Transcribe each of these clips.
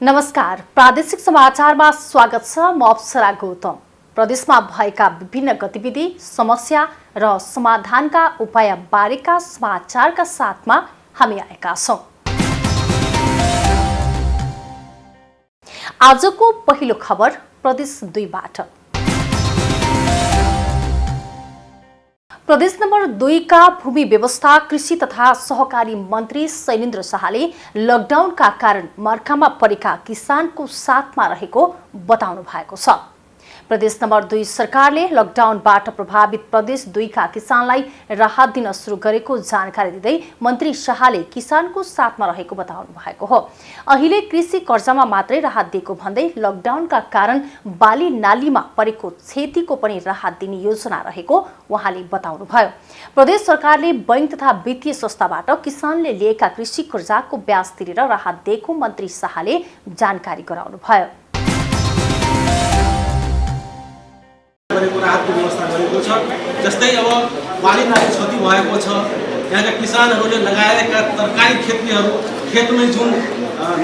नमस्कार, प्रादेशिक समाचारमा स्वागत छ। म अप्सरा गौतम। प्रदेशमा भएका विभिन्न गतिविधि, समस्या र समाधानका उपाय बारेका समाचारका साथमा हामी आएका छौं। आजको पहिलो खबर प्रदेश 2 बाट। प्रदेश नम्बर 2 का भूमि व्यवस्था, कृषि तथा सहकारी मन्त्री शैलेन्द्र शाहले लकडाउनका कारण मर्कामा परेका किसानको साथमा रहेको बताउनु भएको छ। प्रदेश नम्बर 2 सरकारले लकडाउनबाट प्रभावित प्रदेश 2 का किसानलाई राहत दिन सुरु गरेको जानकारी दिँदै मन्त्री शाहले किसानको साथमा रहेको बताउनु भएको हो। अहिले कृषि कर्जामा मात्रै राहत दिएको भन्दै लकडाउनका कारण बाली नालीमा परेको क्षतिको पनि राहत दिने योजना रहेको उहाँले बताउनुभयो। प्रदेश सरकारले बैंक तथा वित्तीय संस्थाबाट किसानले लिएका कृषि कर्जाको ब्याज तिरेर राहत दिएको मन्त्री शाहले जानकारी गराउनुभयो। राहतको व्यवस्था गरेको छ। जस्तै अब बाली नाली क्षति भएको छ, यहाँका किसानहरूले लगाएका तरकारी खेतीहरू खेतमै जुन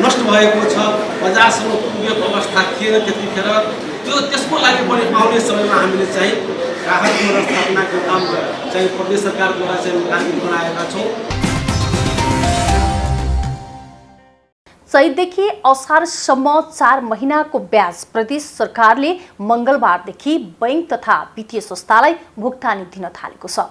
नष्ट भएको छ, बजारसम्म पुगेको अवस्था थिएन त्यतिखेर, त्यसको लागि पनि आउने समयमा हामीले चाहिँ राहत व्यवस्थापनाको काम चाहिँ प्रदेश सरकारद्वारा चाहिँ नीति बनाएका छौँ। चैतदेखि असारसम्म 4 महिनाको ब्याज प्रदेश सरकारले मंगलबारदेखि बैंक तथा वित्तीय संस्थालाई भुक्तानी दिन थालेको छ।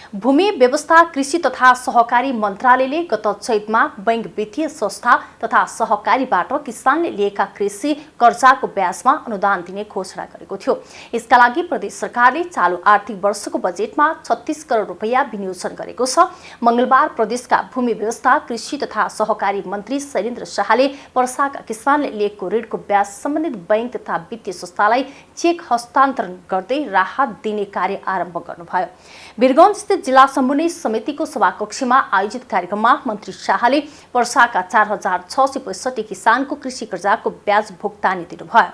भूमि व्यवस्था, कृषि तथा सहकारी मन्त्रालयले गत चैतमा बैंक, वित्तीय संस्था तथा सहकारीबाट किसानले लिएका कृषि कर्जाको ब्याजमा अनुदान दिने घोषणा गरेको थियो। यसका लागि प्रदेश सरकारले चालू आर्थिक वर्षको बजेटमा 36 करोड रुपैयाँ विनियोजन गरेको छ। मंगलबार प्रदेशका भूमि व्यवस्था, कृषि तथा सहकारी मन्त्री शैलेन्द्र शाहले वर्षाका किसानले लिएको ऋणको ब्याज सम्बन्धित बैंक तथा वित्तीय संस्थालाई चेक हस्तान्तरण गर्दै राहत दिने कार्य आरम्भ गर्नुभयो। वीरगञ्ज जिल्ला समन्वय समितिको सभाकक्षमा आयोजित कार्यक्रममा मन्त्री शाहले वर्षाका 4665 किसानको कृषि कर्जाको ब्याज भुक्तानी दिनुभयो।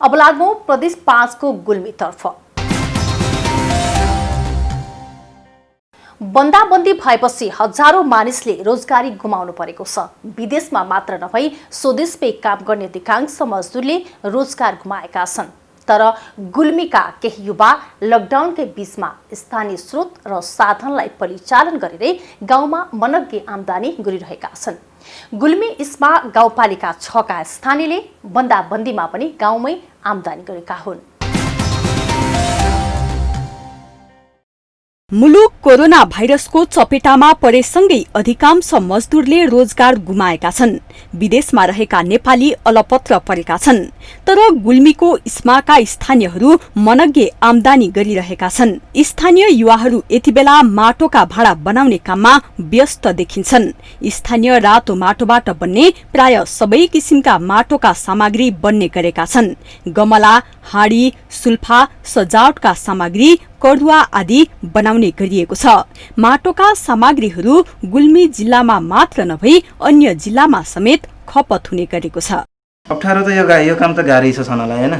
अब लागौं प्रदेश 5 को गुल्मीतर्फ। बन्दाबन्दी भएपछि हजारौं मानिसले रोजगारी गुमाउनु परेको छ। विदेशमा मात्र नभई स्वदेशमै काम गर्ने अधिकांश मजदुरले रोजगार गुमाएका छन्। तर गुल्मीका केही युवा लकडाउनकै बीचमा स्थानीय स्रोत र साधनलाई परिचालन गरेर गाउँमा मनग्गे आमदानी गरिरहेका छन्। गुल्मी इस्मा गाउँपालिका 6 का स्थानीयले बन्दाबन्दीमा पनि गाउँमै आमदानी गरेका हुन्। मुलुक कोरोना भाइरसको चपेटामा परेसँगै अधिकांश मजदुरले रोजगार गुमाएका छन्। विदेशमा रहेका नेपाली अलपत्र परेका छन्। तर गुल्मीको इस्माका स्थानीयहरू मनग्गे आमदानी गरिरहेका छन्। स्थानीय युवाहरू यतिबेला माटोका भाँडा बनाउने काममा व्यस्त देखिन्छन्। स्थानीय रातो माटोबाट बन्ने प्राय सबै किसिमका माटोका सामग्री बन्ने गरेका छन्। गमला, हाँडी, सुल्फा, सजावटका सामग्री, कडुवा आदि बनाउने गरिएको छ। माटोका सामग्रीहरू गुल्मी जिल्लामा मात्र नभई अन्य जिल्लामा समेत खपत हुने गरेको छ। अप्ठ्यारो त यो काम त गाह्रै छ छनलाई हैन,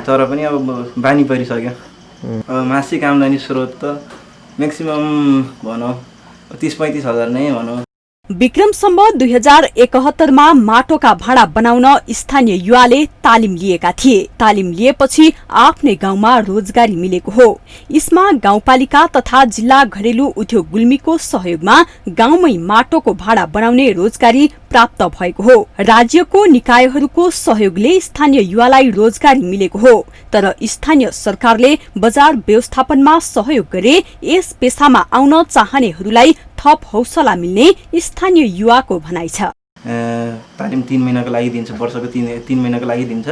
तर पनि अब बानी परिसक्यो। मासिक आम्दानी स्रोत त म्याक्सिमम भनौँ 30-35 हजार नै भनौँ। विक्रम सम्वत 2071 मा माटोका भाँडा बनाउन स्थानीय युवाले तालिम लिएका थिए। तालिम लिएपछि आफ्नै गाउँमा रोजगारी मिलेको हो। इस्मा गाउँपालिका तथा जिल्ला घरेलु उद्योग गुल्मीको सहयोगमा गाउँमै माटोको भाँडा बनाउने रोजगारी प्राप्त भएको हो। राज्यको निकायहरूको सहयोगले स्थानीय युवालाई रोजगारी मिलेको हो। तर स्थानीय सरकारले बजार व्यवस्थापनमा सहयोग गरे यस पेसामा आउन चाहनेहरूलाई थप हौसला मिल्ने स्थानीय युवाको भनाइ छ। तालिम 3 महिनाको लागि दिन्छ, वर्षको 3 महिनाको लागि दिन्छ।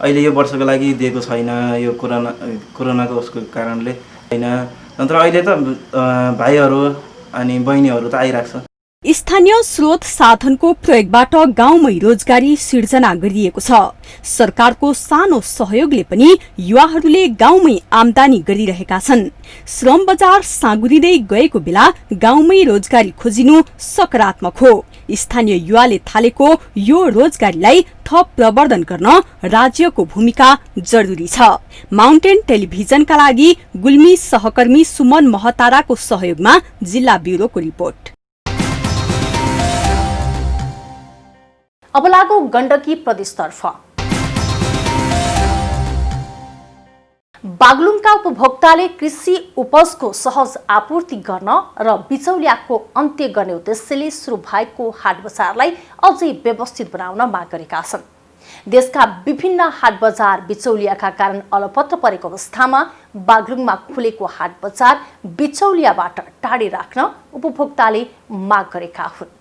अहिले यो वर्षको लागि दिएको छैन, यो कोरोनाको उसको कारणले हैन। नत्र अहिले त भाइहरू अनि बहिनीहरू त आइराख्छ। स्थानीय स्रोत साधनको प्रयोगबाट गाउँमै रोजगारी सिर्जना गरिएको छ। सरकारको सानो सहयोगले पनि युवाहरूले गाउँमै आमदानी गरिरहेका छन्। श्रम बजार साँगुरिँदै गएको बेला गाउँमै रोजगारी खोजिनु सकारात्मक हो। स्थानीय युवाले थालेको यो रोजगारीलाई थप प्रवर्धन गर्न राज्यको भूमिका जरुरी छ। माउन्टेन टेलिभिजनका लागि गुल्मी सहकर्मी सुमन महताराको सहयोगमा जिल्ला ब्युरोको रिपोर्ट। अब लागौं गण्डकी प्रदेशतर्फ। बागलुङका उपभोक्ताले कृषि उपजको सहज आपूर्ति गर्न र बिचौलियाको अन्त्य गर्ने उद्देश्यले सुरु भएको हाट बजारलाई अझै व्यवस्थित बनाउन माग गरेका छन्। देशका विभिन्न हाट बजार बिचौलियाका कारण अलपत्र परेको अवस्थामा बागलुङमा खुलेको हाट बजार बिचौलियाबाट टाढी राख्न उपभोक्ताले माग गरेका हुन्।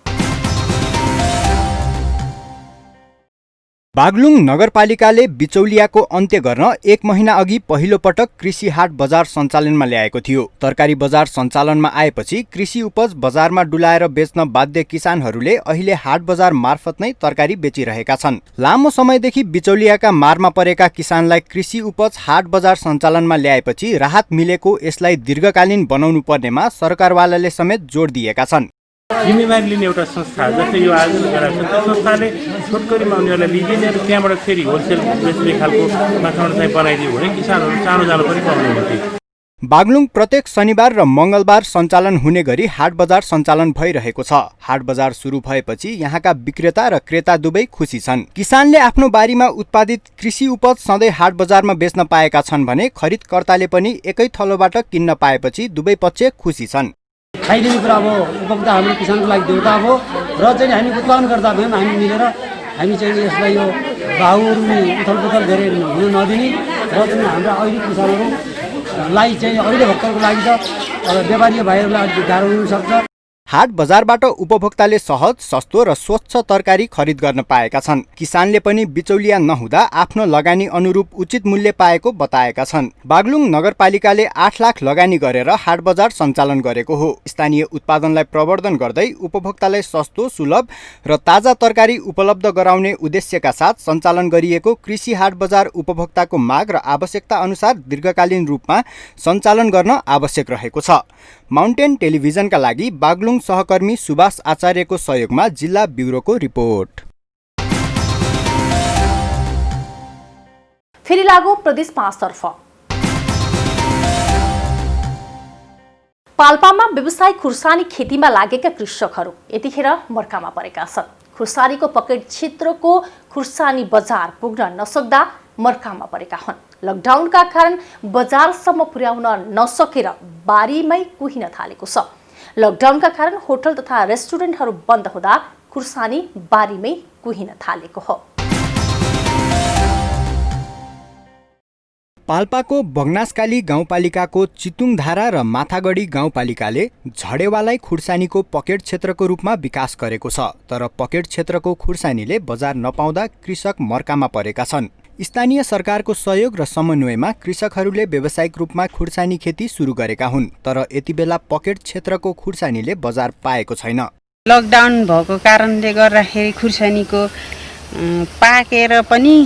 बागलुङ नगरपालिकाले बिचौलियाको अन्त्य गर्न 1 महिना अघि पहिलो पटक कृषि हाट बजार सञ्चालनमा ल्याएको थियो। तरकारी बजार सञ्चालनमा आएपछि कृषि उपज बजारमा डुलाएर बेच्न बाध्य किसानहरूले अहिले हाट बजार मार्फत नै तरकारी बेचिरहेका छन्। लामो समयदेखि बिचौलियाका मारमा परेका किसानलाई कृषि उपज हाट बजार सञ्चालनमा ल्याएपछि राहत मिलेको यसलाई दीर्घकालीन बनाउनु पर्नेमा सरकारवालाले समेत जोड दिएका छन्। जिम्मेवारी लिने एउटा संस्था जस्तै यो आयोजना गराएको छ, त्यो संस्थाले छोटकरीमा उनीहरूलाई लिइदिने र त्यहाँबाट फेरि होलसेल बेच्ने खालको वातावरण चाहिँ बनाइदियो भने किसानहरू चाँडो जानु पनि पाउने हुन्थ्यो। बागलुङ प्रत्येक शनिबार र मङ्गलबार सञ्चालन हुने गरी हाट बजार सञ्चालन भइरहेको छ। हाट बजार सुरु भएपछि यहाँका विक्रेता र क्रेता दुवै खुसी छन्। किसानले आफ्नो बारीमा उत्पादित कृषि उपज सधैँ हाट बजारमा बेच्न पाएका छन् भने खरिदकर्ताले पनि एकै थलोबाट किन्न पाएपछि दुवै पक्ष खुसी छन्। खाइदिने कुरा अब उपभोक्ता हाम्रो किसानको लागि देउता हो र चाहिँ हामी उत्पादन गर्दा भयौँ हामी मिलेर हामी चाहिँ यसलाई यो भाउहरू उथलपुथल धेरै हुन नदिने र चाहिँ हाम्रा अहिले किसानहरूलाई चाहिँ अहिले भर्खरको लागि त अब व्यापारी भाइहरूलाई अलिक गाह्रो हुनसक्छ। हाट बजारबाट उपभोक्ताले सहज, सस्तो र स्वच्छ तरकारी खरिद गर्न पाएका छन्। किसानले पनि बिचौलिया नहुँदा आफ्नो लगानी अनुरूप उचित मूल्य पाएको बताएका छन्। बागलुङ नगरपालिकाले 8 लाख लगानी गरेर हाट बजार सञ्चालन गरेको हो। स्थानीय उत्पादनलाई प्रवर्धन गर्दै उपभोक्तालाई सस्तो, सुलभ र ताजा तरकारी उपलब्ध गराउने उद्देश्यका साथ सञ्चालन गरिएको कृषि हाट बजार उपभोक्ताको माग र आवश्यकता अनुसार दीर्घकालीन रूपमा सञ्चालन गर्न आवश्यक रहेको छ। माउन्टेन टेलिभिजनका लागि बागलुङ सहकर्मी सुभाष आचार्यको सहयोगमा जिल्ला ब्युरोको रिपोर्ट। फेरि लागौं प्रदेश 5 तर्फ। पाल्पामा व्यवसायिक खुर्सानी खेतीमा लागेका कृषकहरू यतिखेर मर्कामा परेका छन्। खुर्सानीको पकेट क्षेत्रको खुर्सानी बजार पुग्न नसक्दा मर्कामा परेका हुन्। लकडाउनका कारण बजारसम्म पुर्याउन नसकेर बारीमै कुहिन थालेको छ। लकडाउनका कारण होटल तथा रेस्टुरेन्टहरू बन्द हुँदा खुर्सानी बारीमै कुहिन थालेको हो। पाल्पाको बगनासकाली गाउँपालिकाको चितुङधारा र माथागढी गाउँपालिकाले झडेवालाई खुर्सानीको पकेट क्षेत्रको रूपमा विकास गरेको छ। तर पकेट क्षेत्रको खुर्सानीले बजार नपाउँदा कृषक मर्कामा परेका छन्। स्थानीय सरकारको सहयोग र समन्वयमा कृषकहरूले व्यावसायिक रूपमा खुर्सानी खेती सुरु गरेका हुन्। तर यति बेला पकेट क्षेत्रको खुर्सानीले बजार पाएको छैन। लकडाउन भएको कारणले गर्दाखेरि खुर्सानीको पाकेर पनि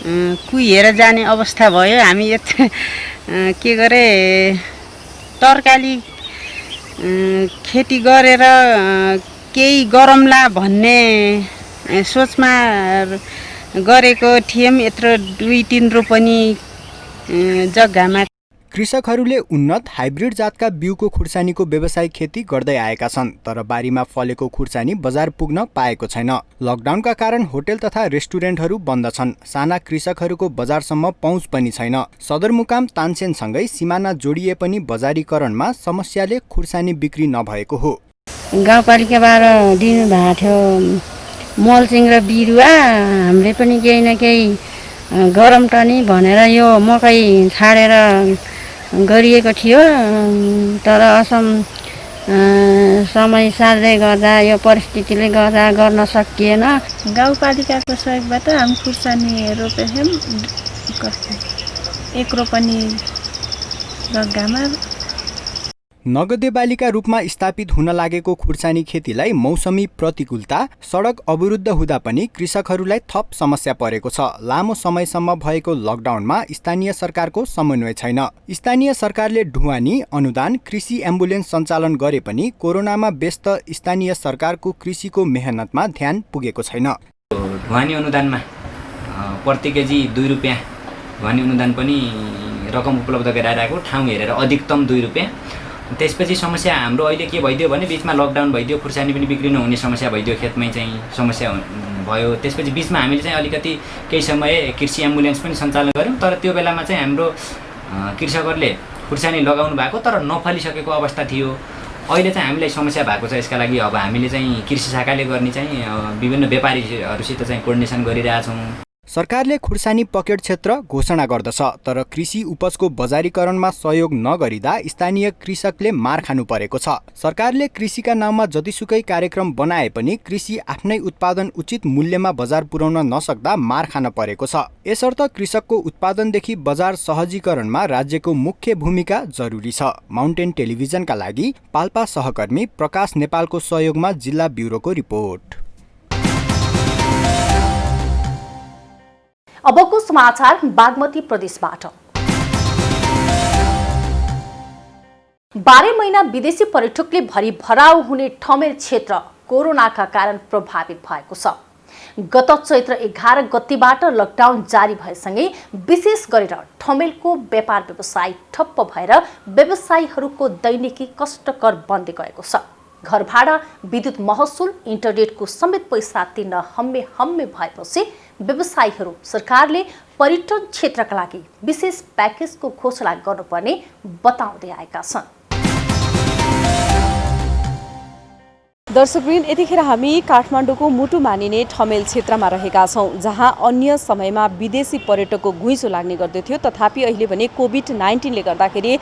कुहिएर जाने अवस्था भयो। हामी के गरे तरकारी खेती गरेर केही गरौँला भन्ने सोचमा गरेको थियौँ। यत्रो 2-3 रोपनी जग्गामा कृषकहरूले उन्नत हाइब्रिड जातका बिउको खुर्सानीको व्यावसायिक खेती गर्दै आएका छन्। तर बारीमा फलेको खुर्सानी बजार पुग्न पाएको छैन। लकडाउनका कारण होटल तथा रेस्टुरेन्टहरू बन्द छन्। साना कृषकहरूको बजारसम्म पहुँच पनि छैन। सदरमुकाम तानसेनसँगै सिमाना जोडिए पनि बजारीकरणमा समस्याले खुर्सानी बिक्री नभएको हो। गाउँपालिकाबाट दिनुभएको थियो मल्चिङ र बिरुवा। हामीले पनि केही न केही गरम टनी भनेर यो मकै छाडेर गरिएको थियो। तर समय साध्दै गर्दा यो परिस्थितिले गर्दा गर्न सकिएन। गाउँपालिकाको सहयोगबाट हामी खुर्सानी रोपेछौँ। 1 रोपनी जग्गामा नगदे बालीका रूपमा स्थापित हुन लागेको खुर्सानी खेतीलाई मौसमी प्रतिकूलता, सडक अवरुद्ध हुँदा पनि कृषकहरूलाई थप समस्या परेको छ। लामो समयसम्म भएको लकडाउनमा स्थानीय सरकारको समन्वय छैन। स्थानीय सरकारले ढुवानी, अनुदान, कृषि एम्बुलेन्स सञ्चालन गरे पनि कोरोनामा व्यस्त स्थानीय सरकारको कृषिको मेहनतमा ध्यान पुगेको छैन। ढुवानी अनुदानमा प्रति केजी 2 रुपियाँ ढुवानी अनुदान पनि रकम उपलब्ध गराइरहेको, ठाउँ हेरेर अधिकतम 2 रुपियाँ त्यसपछि समस्या हाम्रो अहिले के भइदियो भने बिचमा लकडाउन भइदियो, खुर्सानी पनि बिक्री नहुने समस्या भइदियो, खेतमै चाहिँ समस्या भयो। त्यसपछि बिचमा हामीले चाहिँ अलिकति केही समय कृषि एम्बुलेन्स पनि सञ्चालन गऱ्यौँ, तर त्यो बेलामा चाहिँ हाम्रो कृषकहरूले खुर्सानी लगाउनु भएको तर नफलिसकेको अवस्था थियो। अहिले चाहिँ हामीलाई समस्या भएको छ, यसका लागि अब हामीले चाहिँ कृषि शाखाले गर्ने चाहिँ विभिन्न व्यापारीहरूसित चाहिँ कोर्डिनेसन गरिरहेछौँ। सरकारले खुर्सानी पकेट क्षेत्र घोषणा गर्दछ, तर कृषि उपजको बजारीकरणमा सहयोग नगरिदा स्थानीय कृषकले मार खानु परेको छ। सरकारले कृषिका नाममा जतिसुकै कार्यक्रम बनाए पनि कृषि आफ्नै उत्पादन उचित मूल्यमा बजार पुर्याउन नसक्दा मार खान परेको छ। यसर्थ कृषकको उत्पादनदेखि बजार सहजीकरणमा राज्यको मुख्य भूमिका जरुरी छ। माउन्टेन टेलिभिजनका लागि पाल्पा सहकर्मी प्रकाश नेपालको सहयोगमा जिल्ला ब्युरोको रिपोर्ट। अबको समाचार बागमती प्रदेशबाट। 12 महिना विदेशी पर्यटकले भरिभराउ हुने ठमेल क्षेत्र कोरोनाका कारण प्रभावित भएको छ। गत चैत्र 11 गतेबाट लकडाउन जारी भएसँगै विशेष गरेर ठमेलको व्यापार व्यवसाय ठप्प भएर व्यवसायीहरूको दैनिकी कष्टकर बन्दै गएको छ। घर भाडा, विद्युत महसुल, इन्टरनेटको समेत पैसा तिर्न हम्मे भएपछि व्यवसायीहरू सरकारले पर्यटन क्षेत्रका लागि विशेष प्याकेजको घोषणा गर्नुपर्ने बताउँदै आएका छन्। दर्शकवृन्द, यतिखेर हामी काठमाडौँको मुटु मानिने ठमेल क्षेत्रमा रहेका छौँ, जहाँ अन्य समयमा विदेशी पर्यटकको घुइँचो लाग्ने गर्दथ्यो। तथापि अहिले भने कोभिड-19ले गर्दाखेरि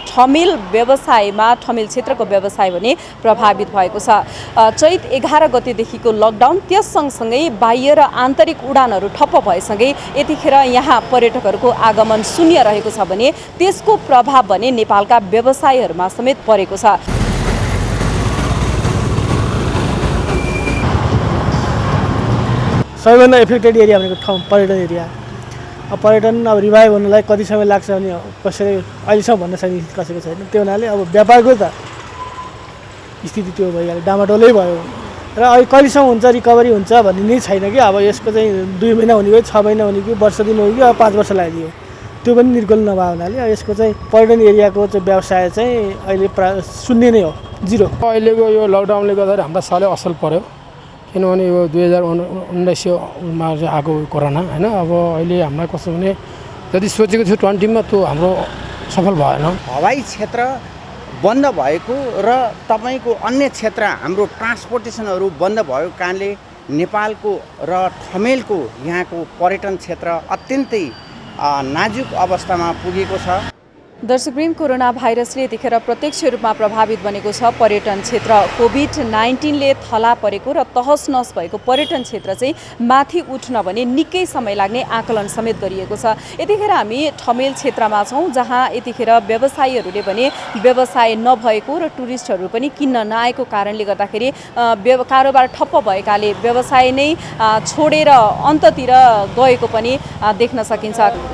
ठमेल क्षेत्रको व्यवसाय भने प्रभावित भएको छ। चैत 11 गतेदेखिको लकडाउन, त्यस सँगसँगै बाह्य र आन्तरिक उडानहरू ठप्प भएसँगै यतिखेर यहाँ पर्यटकहरूको आगमन शून्य रहेको छ भने त्यसको प्रभाव भने नेपालका व्यवसायीहरूमा समेत परेको छ। सबैभन्दा इफेक्टेड एरिया भनेको ठाउँ पर्यटन एरिया। अब पर्यटन अब रिभाइभ हुनलाई कति समय लाग्छ भने कसैले अहिलेसम्म भन्न सक्ने कसैको छैन। त्यो हुनाले अब व्यापारको त स्थिति त्यो भइहाल्यो, डामाडोलै भयो र अहिले कहिलेसम्म हुन्छ रिकभरी हुन्छ भन्ने नै छैन कि। अब यसको चाहिँ 2 महिना हुने कि 6 महिना हुने कि वर्ष दिन हो कि अब 5 वर्ष लाग्यो, त्यो पनि निर्गुण नभए हुनाले यसको चाहिँ पर्यटन एरियाको चाहिँ व्यवसाय चाहिँ अहिले प्राय शून्य नै हो, जिरो। अहिलेको यो लकडाउनले गर्दाखेरि हामीलाई साह्रै असर पर्यो, किनभने यो 2019मा चाहिँ आएको कोरोना होइन। अब अहिले हामीलाई कस्तो भने जति सोचेको थियो 20मा त्यो हाम्रो सफल भएन। हवाई क्षेत्र बन्द भएको र तपाईँको अन्य क्षेत्र हाम्रो ट्रान्सपोर्टेसनहरू बन्द भएको कारणले नेपालको र ठमेलको यहाँको पर्यटन क्षेत्र अत्यन्तै नाजुक अवस्थामा पुगेको छ। दर्शकवृन्द, कोरोना भाइरसले यतिखेर प्रत्यक्ष रूपमा प्रभावित बनेको छ पर्यटन क्षेत्र। कोभिड-19ले थला परेको र तहस नहस भएको पर्यटन क्षेत्र चाहिँ माथि उठ्न भने निकै समय लाग्ने आकलन समेत गरिएको छ। यतिखेर हामी ठमेल क्षेत्रमा छौँ, जहाँ यतिखेर व्यवसायीहरूले भने व्यवसाय नभएको र टुरिस्टहरू पनि किन्न नआएको कारणले गर्दाखेरि कारोबार ठप्प भएकाले व्यवसाय नै छोडेर अन्ततिर गएको पनि देख्न सकिन्छ।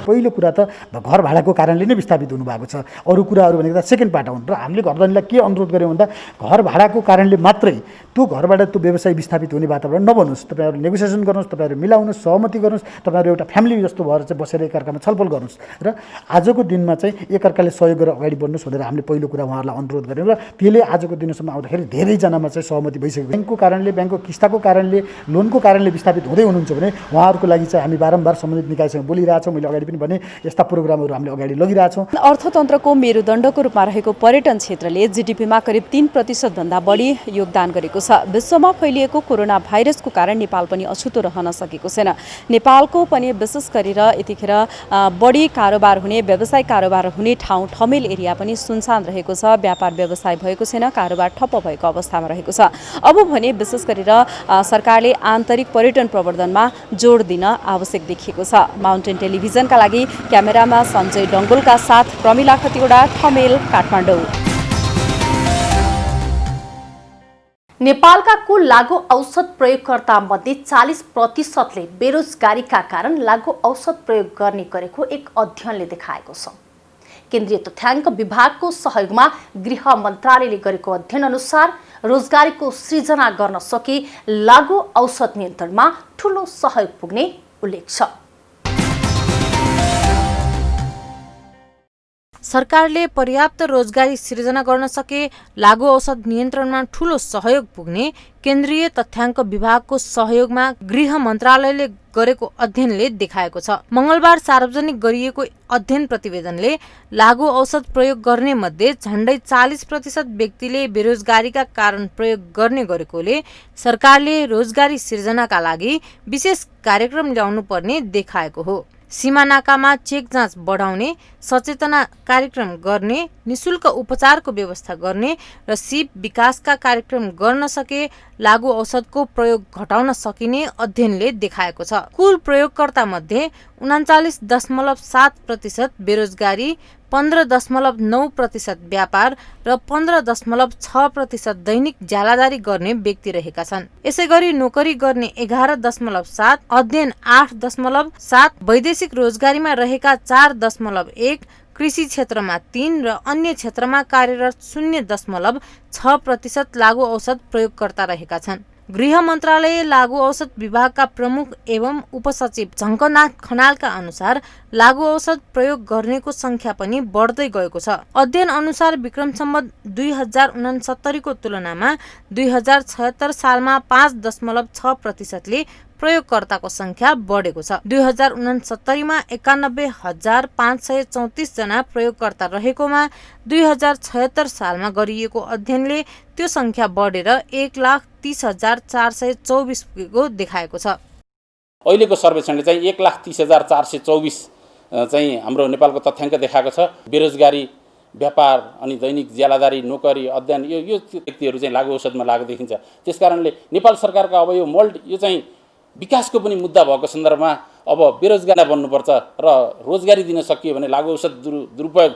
पहिलो कुरा त घर भाडाको कारणले नै विस्थापित हुनुभएको छ। अरू कुराहरू भनेको त सेकेन्ड पार्ट हुन्। र हामीले घरधनीलाई के अनुरोध गऱ्यौँ भन्दा घर भाडाको कारणले मात्रै त्यो घरबाट त्यो व्यवसाय विस्थापित हुने वातावरण नबनोस्। तपाईँहरू नेगोसिएसन गर्नुहोस्, तपाईँहरू मिलाउनुहोस्, सहमति गर्नुहोस्, तपाईँहरू एउटा फ्यामिली जस्तो भएर चाहिँ बसेर एकअर्कामा छलफल गर्नुहोस् र आजको दिनमा चाहिँ एकअर्काले सहयोग गरेर अगाडि बढ्नुहोस् भनेर हामीले पहिलो कुरा उहाँहरूलाई अनुरोध गऱ्यौँ र त्यसले आजको दिनसम्म आउँदाखेरि धेरैजनामा चाहिँ सहमति भइसकेको छ। ब्याङ्कको कारणले, ब्याङ्कको किस्ताको कारणले, लोनको कारणले विस्थापित हुँदै हुनुहुन्छ भने उहाँहरूको लागि चाहिँ हामी बारम्बार सम्बन्धित निकायसँग बोलिरहेछौँ। मैले अगाडि पनि भने यस्ता प्रोग्रामहरू हामीले अगाडि लगिरहेछौँ। अर्थतन्त्रको मेरुदण्डको रूपमा रहेको पर्यटन क्षेत्रले जीडीपीमा करिब 3% भन्दा बढी योगदान गरेको छ। विश्वमा फैलिएको कोरोना भाइरसको कारण नेपाल पनि अछुतो रहन सकेको छैन। नेपालको पनि विशेष गरेर यतिखेर बढी कारोबार हुने, व्यावसायिक कारोबार हुने ठाउँ ठमेल एरिया पनि सुनसान रहेको छ। व्यापार व्यवसाय भएको छैन, कारोबार ठप्प भएको अवस्थामा रहेको छ। अब भने विशेष गरेर सरकारले आन्तरिक पर्यटन प्रवर्धनमा जोड दिन आवश्यक देखिएको छ। माउन्टेन टेलिभिजनका लागि क्यामेरामा सञ्जय डङ्गोलका साथ प्रमिला खतिवडा, ठमेल, काठमाडौँ। नेपालका कुल लागू औषध प्रयोगकर्ता मध्ये 40%ले बेरोजगारीका कारण लागू औषध प्रयोग गर्ने गरेको एक अध्ययनले देखाएको छ। केन्द्रीय तथ्याङ्क विभागको सहयोगमा गृह मन्त्रालयले गरेको अध्ययन अनुसार रोजगारीको सृजना गर्न सके लागू औषध नियन्त्रणमा ठूलो सहयोग पुग्ने उल्लेख छ। सरकारले पर्याप्त रोजगारी सिर्जना गर्न सके लागु औषध नियन्त्रणमा ठूलो सहयोग पुग्ने केन्द्रीय तथ्याङ्क विभागको सहयोगमा गृह मन्त्रालयले गरेको अध्ययनले देखाएको छ। मंगलबार सार्वजनिक गरिएको अध्ययन प्रतिवेदनले लागु औषध प्रयोग गर्ने मध्ये झण्डै 40% व्यक्तिले बेरोजगारीका कारण प्रयोग गर्ने गरेकोले सरकारले रोजगारी सिर्जनाका लागि विशेष कार्यक्रम ल्याउनु पर्ने देखाएको हो। सीमा नाकामा चेक जाँच बढाउने, सचेतना कार्यक्रम गर्ने, निशुल्क उपचारको व्यवस्था गर्ने र सिप विकासका कार्यक्रम गर्न सके लागु औषधको प्रयोग घटाउन सकिने अध्ययनले देखाएको छ। कुल प्रयोगकर्ता मध्ये 39.7% बेरोजगारी, 15.9% व्यापार र 15.6% दैनिक ज्यालादारी गर्ने व्यक्ति रहेका छन्। यसैगरी नोकरी गर्ने 11.7, अध्ययन 8.7, वैदेशिक रोजगारीमा रहेका 4.1, कृषि क्षेत्रमा 3 र अन्य क्षेत्रमा कार्यरत 0.6% लागु औषध प्रयोगकर्ता रहेका छन्। गृह मन्त्रालय लागु औषध विभागका प्रमुख एवं उपसचिव झङ्कनाथ खनालका अनुसार लागु औषध प्रयोग गर्नेको संख्या पनि बढ्दै गएको छ। अध्ययन अनुसार विक्रम सम्वत 2069 को तुलनामा 2076 सालमा 5.6% प्रयोगकर्ताको संख्या बढेको छ। 2069 मा 91,534 जना प्रयोगकर्ता रहेकोमा 2076 सालमा गरिएको अध्ययनले त्यो संख्या बढेर 1,30,424 पुगेको देखाएको छ। अहिलेको सर्वेक्षणले चाहिँ 1,30,424 चाहिँ हाम्रो नेपालको तथ्याङ्क देखाएको छ। बेरोजगारी, व्यापार अनि दैनिक ज्यालादारी, नोकरी, अध्ययन यो व्यक्तिहरू चाहिँ लागु औषधमा लागेको देखिन्छ। त्यसकारणले नेपाल सरकारका अब यो मोल्ड यो चाहिँ विकासको पनि मुद्दा भएको सन्दर्भमा अब बेरोजगार बन्नुपर्छ र रोजगारी दिन सकियो भने लागु औषध दुरुपयोग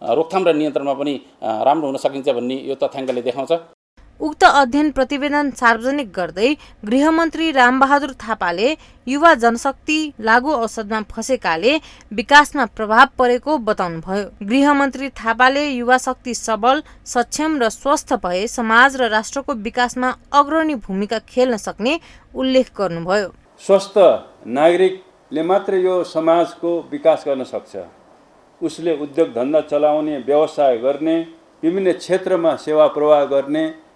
रोकथाम र नियन्त्रणमा पनि राम्रो हुन सकिन्छ भन्ने यो तथ्याङ्कले देखाउँछ। उक्त अध्ययन प्रतिवेदन सार्वजनिक गर्दै गृहमन्त्री रामबहादुर थापाले युवा जनशक्ति लागु औषधमा फँसेकाले विकासमा प्रभाव परेको बताउनुभयो। गृहमन्त्री थापाले युवा शक्ति सबल, सक्षम र स्वस्थ भए समाज र राष्ट्रको विकासमा अग्रणी भूमिका खेल्न सक्ने उल्लेख गर्नुभयो। स्वस्थ नागरिकले मात्र यो समाजको विकास गर्न सक्छ। उसले उद्योग धन्दा चलाउने, व्यवसाय गर्ने, विभिन्न क्षेत्रमा सेवा प्रवाह गर्ने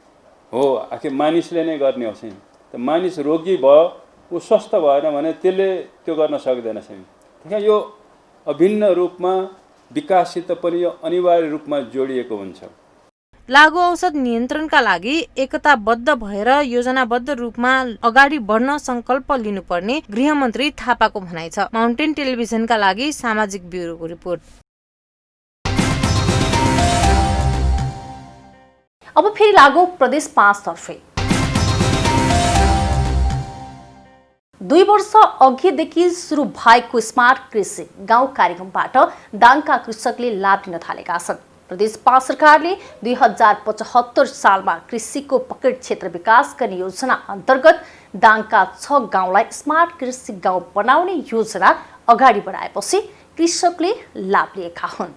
हो। आखिर मानिसले नै गर्ने हो। त मानिस रोगी भयो, ऊ स्वस्थ भएन भने त्यसले त्यो गर्न सक्दैन। त्यहाँ यो अभिन्न रूपमा विकाससित पनि यो अनिवार्य रूपमा जोडिएको हुन्छ। लागु औषध नियन्त्रणका लागि एकताबद्ध भएर योजनाबद्ध रूपमा अगाडि बढ्न संकल्प लिनुपर्ने गृहमन्त्री थापाको भनाइ छ। माउन्टेन टेलिभिजनका लागि सामाजिक ब्युरोको रिपोर्ट। अब फेरि लागू प्रदेश 5 तर्फे। 2 वर्ष अघिदेखि सुरु भएको स्मार्ट कृषि गाउँ कार्यक्रमबाट दाङका कृषकले लाभ लिन थालेका छन्। प्रदेश 5 सरकारले 2075 सालमा कृषिको पकड क्षेत्र विकास गर्ने योजना अन्तर्गत दाङका 6 गाउँलाई स्मार्ट कृषि गाउँ बनाउने योजना अगाडि बढाएपछि कृषकले लाभ लिएका हुन्।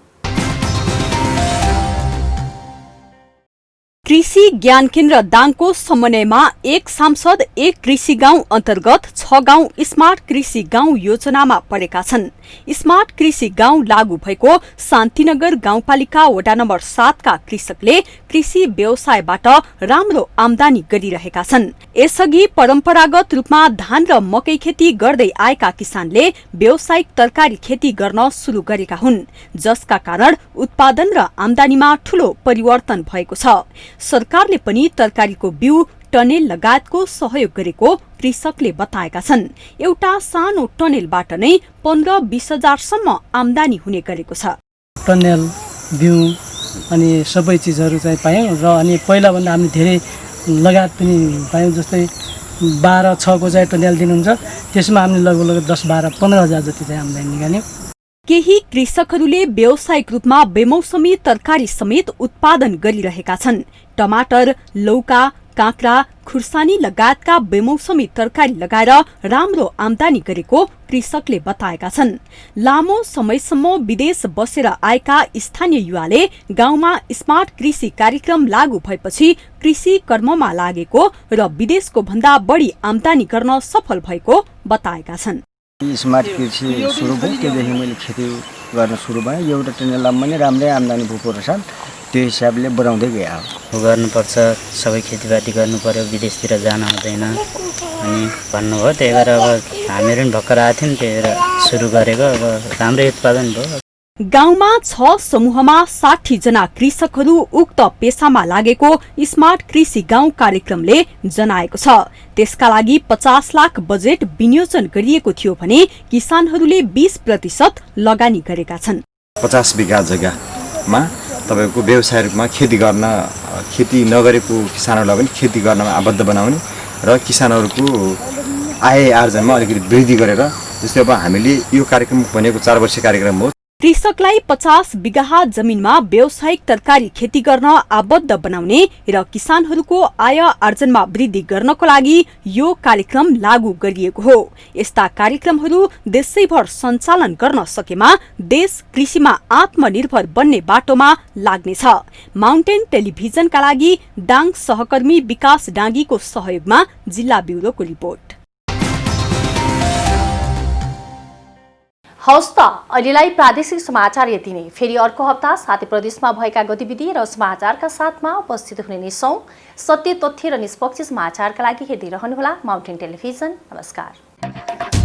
कृषि ज्ञान केन्द्र दाङको समन्वयमा एक सांसद एक कृषि गाउँ अन्तर्गत 6 गाउँ स्मार्ट कृषि गाउँ योजनामा परेका छन्। स्मार्ट कृषि गाउँ लागू भएको शान्तिनगर गाउँपालिका वडा नम्बर 7 का कृषकले कृषि व्यवसायबाट राम्रो आमदानी गरिरहेका छन्। यसअघि परम्परागत रूपमा धान र मकै खेती गर्दै आएका किसानले व्यावसायिक तरकारी खेती गर्न सुरु गरेका हुन्, जसका कारण उत्पादन र आमदानीमा ठूलो परिवर्तन भएको छ। सरकारले पनि तरकारीको बिउ, टनेल लगायतको सहयोग गरेको कृषकले बताएका छन्। एउटा सानो टनेलबाट नै 15-20 हजारसम्म आमदानी हुने गरेको छ। टनेल, बिउ अनि सबै चिजहरू चाहिँ पायौँ र अनि पहिलाभन्दा हामी धेरै लगायत पनि पायौँ। जस्तै 12-6 को चाहिँ टनेल दिनुहुन्छ, त्यसमा हामीले लगभग 10-12-15 हजार जति चाहिँ आमदानी निकाल्यौँ। केही कृषकहरूले व्यावसायिक रूपमा बेमौसमी तरकारी समेत उत्पादन गरिरहेका छन्। टमाटर, लौका, काँक्रा, खुर्सानी लगायतका बेमौसमी तरकारी लगाएर राम्रो आमदानी गरेको कृषकले बताएका छन्। लामो समयसम्म विदेश बसेर आएका स्थानीय युवाले गाउँमा स्मार्ट कृषि कार्यक्रम लागू भएपछि कृषि कर्ममा लागेको र विदेशको भन्दा बढी आमदानी गर्न सफल भएको बताएका छन्। स्मार्ट कृषि सुरु भयो, त्योदेखि मैले खेती गर्न सुरु भयो। एउटा टेनेलामा पनि राम्रै आम्दानी भएको रहेछ, त्यो हिसाबले बढाउँदै गयो। गर्नुपर्छ, सबै खेतीपाती गर्नु पर्यो, विदेशतिर जान हुँदैन अनि भन्नुभयो। त्यही भएर अब हामीहरू पनि भर्खर आएको थियौँ, त्यही भएर सुरु गरेको। अब राम्रै उत्पादन भयो। गाउँमा 6 समूहमा 60 जना कृषकहरू उक्त पेसामा लागेको स्मार्ट कृषि गाउँ कार्यक्रमले जनाएको छ। त्यसका लागि 50 लाख बजेट विनियोजन गरिएको थियो भने किसानहरूले 20% लगानी गरेका छन्। 50 बिघा जग्गामा तपाईको व्यवसाय रूपमा खेती नगरेको किसानहरूलाई पनि खेती गर्नमा आबद्ध बनाउने र किसानहरूको आय आर्जनमा अलिकति वृद्धि गरेर, जस्तै अब हामीले यो कार्यक्रम भनेको 4 वर्षीय कार्यक्रम हो। कृषकलाई 50 बिघा जमिनमा व्यावसायिक तरकारी खेती गर्न आबद्ध बनाउने र किसानहरूको आय आर्जनमा वृद्धि गर्नको लागि यो कार्यक्रम लागू गरिएको हो। यस्ता कार्यक्रमहरू देशैभर सञ्चालन गर्न सकेमा देश कृषिमा आत्मनिर्भर बन्ने बाटोमा लाग्नेछ। माउन्टेन टेलिभिजनका लागि डाङ सहकर्मी विकास डाँगीको सहयोगमा जिल्ला ब्युरोको रिपोर्ट। हवस् त, अहिलेलाई प्रादेशिक समाचार यति नै। फेरि अर्को हप्ता साथै प्रदेशमा भएका गतिविधि र समाचारका साथमा उपस्थित हुने नै छौं। सत्य, तथ्य र निष्पक्ष समाचारका लागि हेर्दै रहनुहोला माउन्टेन टेलिभिजन। नमस्कार।